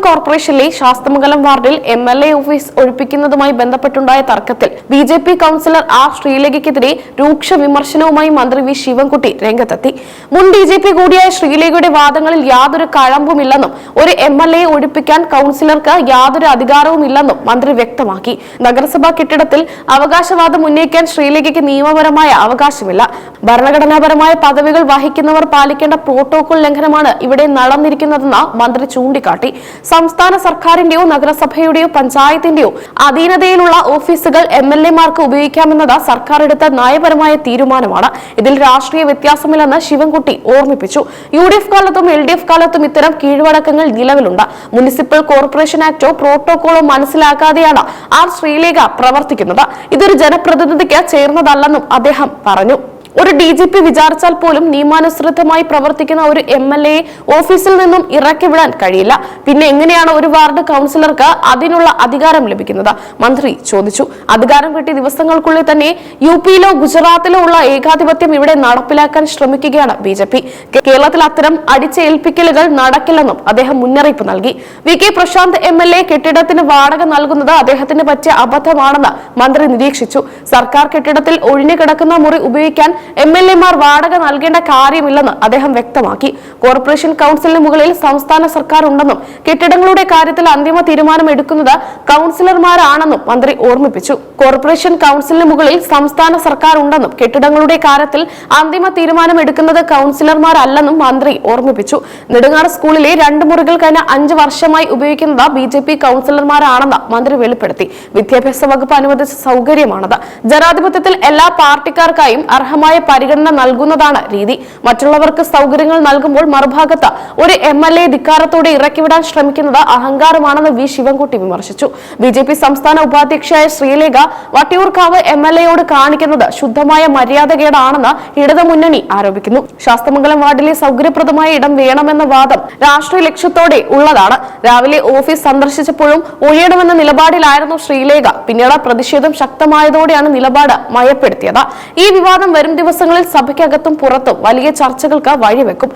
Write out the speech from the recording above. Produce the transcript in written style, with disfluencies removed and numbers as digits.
കോർപ്പറേഷനിലെ ശാസ്തമംഗലം വാർഡിൽ MLA office ഒഴിപ്പിക്കുന്നതുമായി ബന്ധപ്പെട്ടുണ്ടായ തർക്കത്തിൽ BJP കൌൺസിലർ ആർ ശ്രീലേഖയ്ക്കെതിരെ രൂക്ഷ വിമർശനവുമായി മന്ത്രി വി ശിവൻകുട്ടി രംഗത്തെത്തി. മുൻ DGP കൂടിയായ ശ്രീലേഖയുടെ വാദങ്ങളിൽ യാതൊരു കഴമ്പുമില്ലെന്നും ഒരു MLA ഒഴിപ്പിക്കാൻ കൌൺസിലർക്ക് യാതൊരു അധികാരവുമില്ലെന്നും മന്ത്രി വ്യക്തമാക്കി. നഗരസഭാ കെട്ടിടത്തിൽ അവകാശവാദം ഉന്നയിക്കാൻ ശ്രീലേഖയ്ക്ക് നിയമപരമായ അവകാശമില്ല. ഭരണഘടനാപരമായ പദവികൾ വഹിക്കുന്നവർ പാലിക്കേണ്ട പ്രോട്ടോകോൾ ലംഘനമാണ് ഇവിടെ നടന്നിരിക്കുന്നതെന്ന് മന്ത്രി ചൂണ്ടിക്കാട്ടി. സംസ്ഥാന സർക്കാരിന്റെയോ നഗരസഭയുടെയോ പഞ്ചായത്തിന്റെയോ അധീനതയിലുള്ള ഓഫീസുകൾ MLA-മാർക്ക് ഉപയോഗിക്കാമെന്നത് സർക്കാർ എടുത്ത നയപരമായ തീരുമാനമാണ്. ഇതിൽ രാഷ്ട്രീയ വ്യത്യാസമില്ലെന്ന് ശിവൻകുട്ടി ഓർമ്മിപ്പിച്ചു. UDF കാലത്തും LDF കാലത്തും ഇത്തരം കീഴ്വഴക്കങ്ങൾ നിലവിലുണ്ട്. മുനിസിപ്പൽ കോർപ്പറേഷൻ ആക്ടോ പ്രോട്ടോകോളോ മനസ്സിലാക്കാതെയാണ് ആർ ശ്രീലേഖ പ്രവർത്തിക്കുന്നത്. ഇതൊരു ജനപ്രതിനിധിക്ക് ചേർന്നതല്ലെന്നും അദ്ദേഹം പറഞ്ഞു. ഒരു DGP വിചാരിച്ചാൽ പോലും നിയമാനുസൃതമായി പ്രവർത്തിക്കുന്ന ഒരു MLA ഓഫീസിൽ നിന്നും ഇറക്കി വിടാൻ കഴിയില്ല. പിന്നെ എങ്ങനെയാണ് ഒരു വാർഡ് കൌൺസിലർക്ക് അതിനുള്ള അധികാരം ലഭിക്കുന്നത്? മന്ത്രി ചോദിച്ചു. അധികാരം കിട്ടിയ ദിവസങ്ങൾക്കുള്ളിൽ തന്നെ UP-യിലോ ഗുജറാത്തിലോ ഉള്ള ഏകാധിപത്യം ഇവിടെ നടപ്പിലാക്കാൻ ശ്രമിക്കുകയാണ് BJP. കേരളത്തിൽ അത്തരം അടിച്ചേൽപ്പിക്കലുകൾ നടക്കില്ലെന്നും അദ്ദേഹം മുന്നറിയിപ്പ് നൽകി. VK പ്രശാന്ത് MLA കെട്ടിടത്തിന് വാടക നൽകുന്നത് അദ്ദേഹത്തിന് പറ്റിയ അബദ്ധമാണെന്ന് മന്ത്രി നിരീക്ഷിച്ചു. സർക്കാർ കെട്ടിടത്തിൽ ഒഴിഞ്ഞു കിടക്കുന്ന മുറി ഉപയോഗിക്കാൻ MLA-മാർ വാടക നൽകേണ്ട കാര്യമില്ലെന്ന് അദ്ദേഹം വ്യക്തമാക്കി. കോർപ്പറേഷൻ കൌൺസിലിന് മുകളിൽ സംസ്ഥാന സർക്കാർ ഉണ്ടെന്നും കെട്ടിടങ്ങളുടെ കാര്യത്തിൽ അന്തിമ തീരുമാനം എടുക്കുന്നത് കൌൺസിലർമാരാണെന്നും മന്ത്രി ഓർമ്മിപ്പിച്ചു. കോർപ്പറേഷൻ കൌൺസിലിന് മുകളിൽ സംസ്ഥാന സർക്കാർ ഉണ്ടെന്നും കെട്ടിടങ്ങളുടെ കാര്യത്തിൽ അന്തിമ തീരുമാനം എടുക്കുന്നത് കൌൺസിലർമാരല്ലെന്നും മന്ത്രി ഓർമ്മിപ്പിച്ചു. നെടുങ്ങാട് സ്കൂളിലെ 2 മുറികൾ കഴിഞ്ഞ 5 വർഷമായി ഉപയോഗിക്കുന്നത് BJP കൌൺസിലർമാരാണെന്ന് മന്ത്രി വെളിപ്പെടുത്തി. വിദ്യാഭ്യാസ വകുപ്പ് അനുവദിച്ച സൗകര്യമാണത്. ജനാധിപത്യത്തിൽ എല്ലാ പാർട്ടിക്കാർക്കായും അർഹമായ പരിഗണന നൽകുന്നതാണ് രീതി. മറ്റുള്ളവർക്ക് സൗകര്യങ്ങൾ നൽകുമ്പോൾ മറുഭാഗത്ത് ഒരു MLA ധിക്കാരത്തോടെ ഇറക്കിവിടാൻ ശ്രമിക്കുന്നത് അഹങ്കാരമാണെന്ന് വി ശിവൻകുട്ടി വിമർശിച്ചു. BJP സംസ്ഥാന ഉപാധ്യക്ഷയായ ശ്രീലേഖ വട്ടിയൂർക്കാവ് MLA-യോട് കാണിക്കുന്നത് ശുദ്ധമായ മര്യാദകേടാണെന്ന് ഇടതുമുന്നണി ആരോപിക്കുന്നു. ശാസ്തമംഗലം വാർഡിലെ സൗകര്യപ്രദമായ ഇടം വേണമെന്ന വാദം രാഷ്ട്രീയ ലക്ഷ്യത്തോടെ ഉള്ളതാണ്. രാവിലെ ഓഫീസ് സന്ദർശിച്ചപ്പോഴും ഒഴിയണമെന്ന നിലപാടിലായിരുന്നു ശ്രീലേഖ. പിന്നീട് പ്രതിഷേധം ശക്തമായതോടെയാണ് നിലപാട് മയപ്പെടുത്തിയത്. ഈ വിവാദം വരും ദിവസങ്ങളിൽ സഭയ്ക്കകത്തും പുറത്തും വലിയ ചർച്ചകൾക്ക് വഴിവെക്കും.